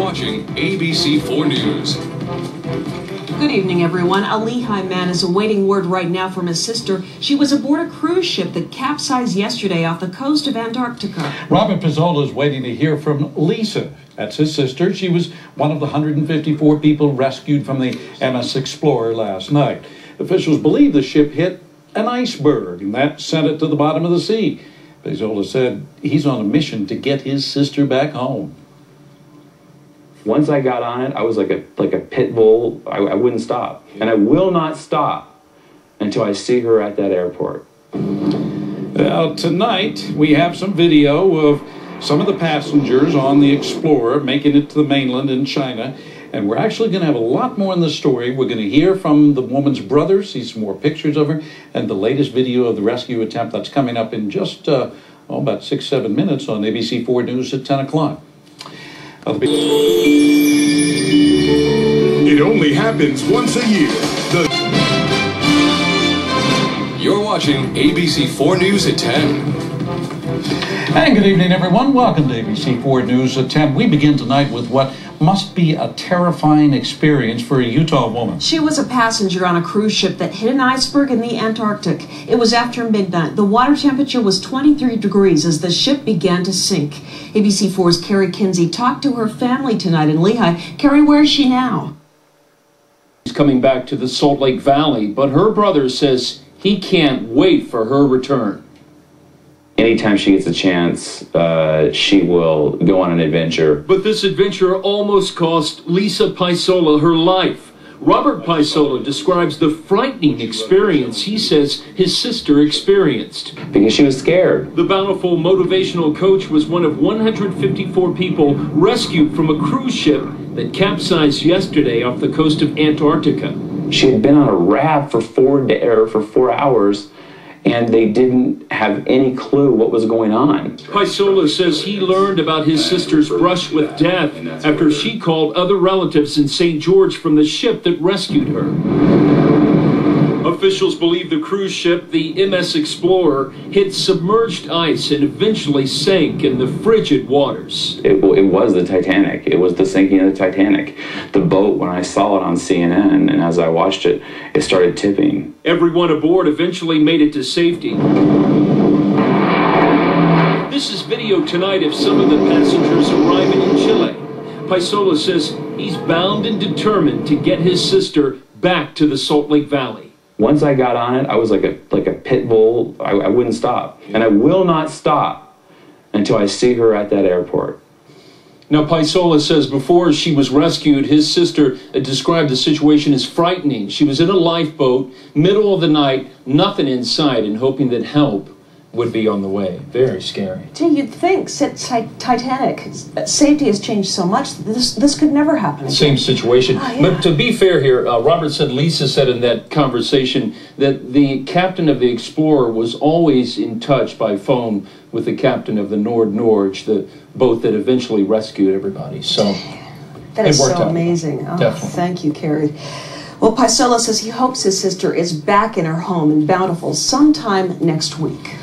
watching ABC4 News. Good evening, everyone. A Lehigh man is awaiting word right now from his sister. She was aboard a cruise ship that capsized yesterday off the coast of Antarctica. Robert Pizzola is waiting to hear from Lisa. That's his sister. She was one of the 154 people rescued from the MS Explorer last night. Officials believe the ship hit an iceberg, and that sent it to the bottom of the sea. Pizzola said he's on a mission to get his sister back home. Once I got on it, I was like a pit bull. I wouldn't stop. And I will not stop until I see her at that airport. Well, tonight we have some video of some of the passengers on the Explorer making it to the mainland in China. And we're actually going to have a lot more in the story. We're going to hear from the woman's brother, see some more pictures of her, and the latest video of the rescue attempt that's coming up in just about 6-7 minutes on ABC4 News at 10 o'clock. It only happens once a year. You're watching ABC4 News at 10. And good evening, everyone. Welcome to ABC4 News at 10. We begin tonight with what must be a terrifying experience for a Utah woman. She was a passenger on a cruise ship that hit an iceberg in the Antarctic. It was after midnight. The water temperature was 23 degrees as the ship began to sink. ABC4's Carrie Kinsey talked to her family tonight in Lehigh. Carrie, where is she now? She's coming back to the Salt Lake Valley, but her brother says he can't wait for her return. Anytime she gets a chance, she will go on an adventure. But this adventure almost cost Lisa Pizzola her life. Robert Pizzola describes the frightening experience he says his sister experienced. Because she was scared. The bountiful motivational coach was one of 154 people rescued from a cruise ship that capsized yesterday off the coast of Antarctica. She had been on a raft for 4 hours, and they didn't have any clue what was going on. Pizzola says he learned about his sister's brush with death after she called other relatives in St. George from the ship that rescued her. Officials believe the cruise ship, the MS Explorer, hit submerged ice and eventually sank in the frigid waters. It was the Titanic. It was the sinking of the Titanic. The boat, when I saw it on CNN, and as I watched it, it started tipping. Everyone aboard eventually made it to safety. This is video tonight of some of the passengers arriving in Chile. Pizzola says he's bound and determined to get his sister back to the Salt Lake Valley. Once I got on it, I was like a pit bull. I wouldn't stop. And I will not stop until I see her at that airport. Now, Pizzola says before she was rescued, his sister described the situation as frightening. She was in a lifeboat, middle of the night, nothing in sight, and hoping that help would be on the way. Very scary. Gee, you'd think Titanic, safety has changed so much. This could never happen again. Same situation. Oh, yeah. But to be fair here, Robert said, Lisa said in that conversation that the captain of the Explorer was always in touch by phone with the captain of the Nord-Norge, the boat that eventually rescued everybody. So that is it worked so out. amazing. Oh, Definitely. Thank you, Carrie. Well, Pizzola says he hopes his sister is back in her home in Bountiful sometime next week.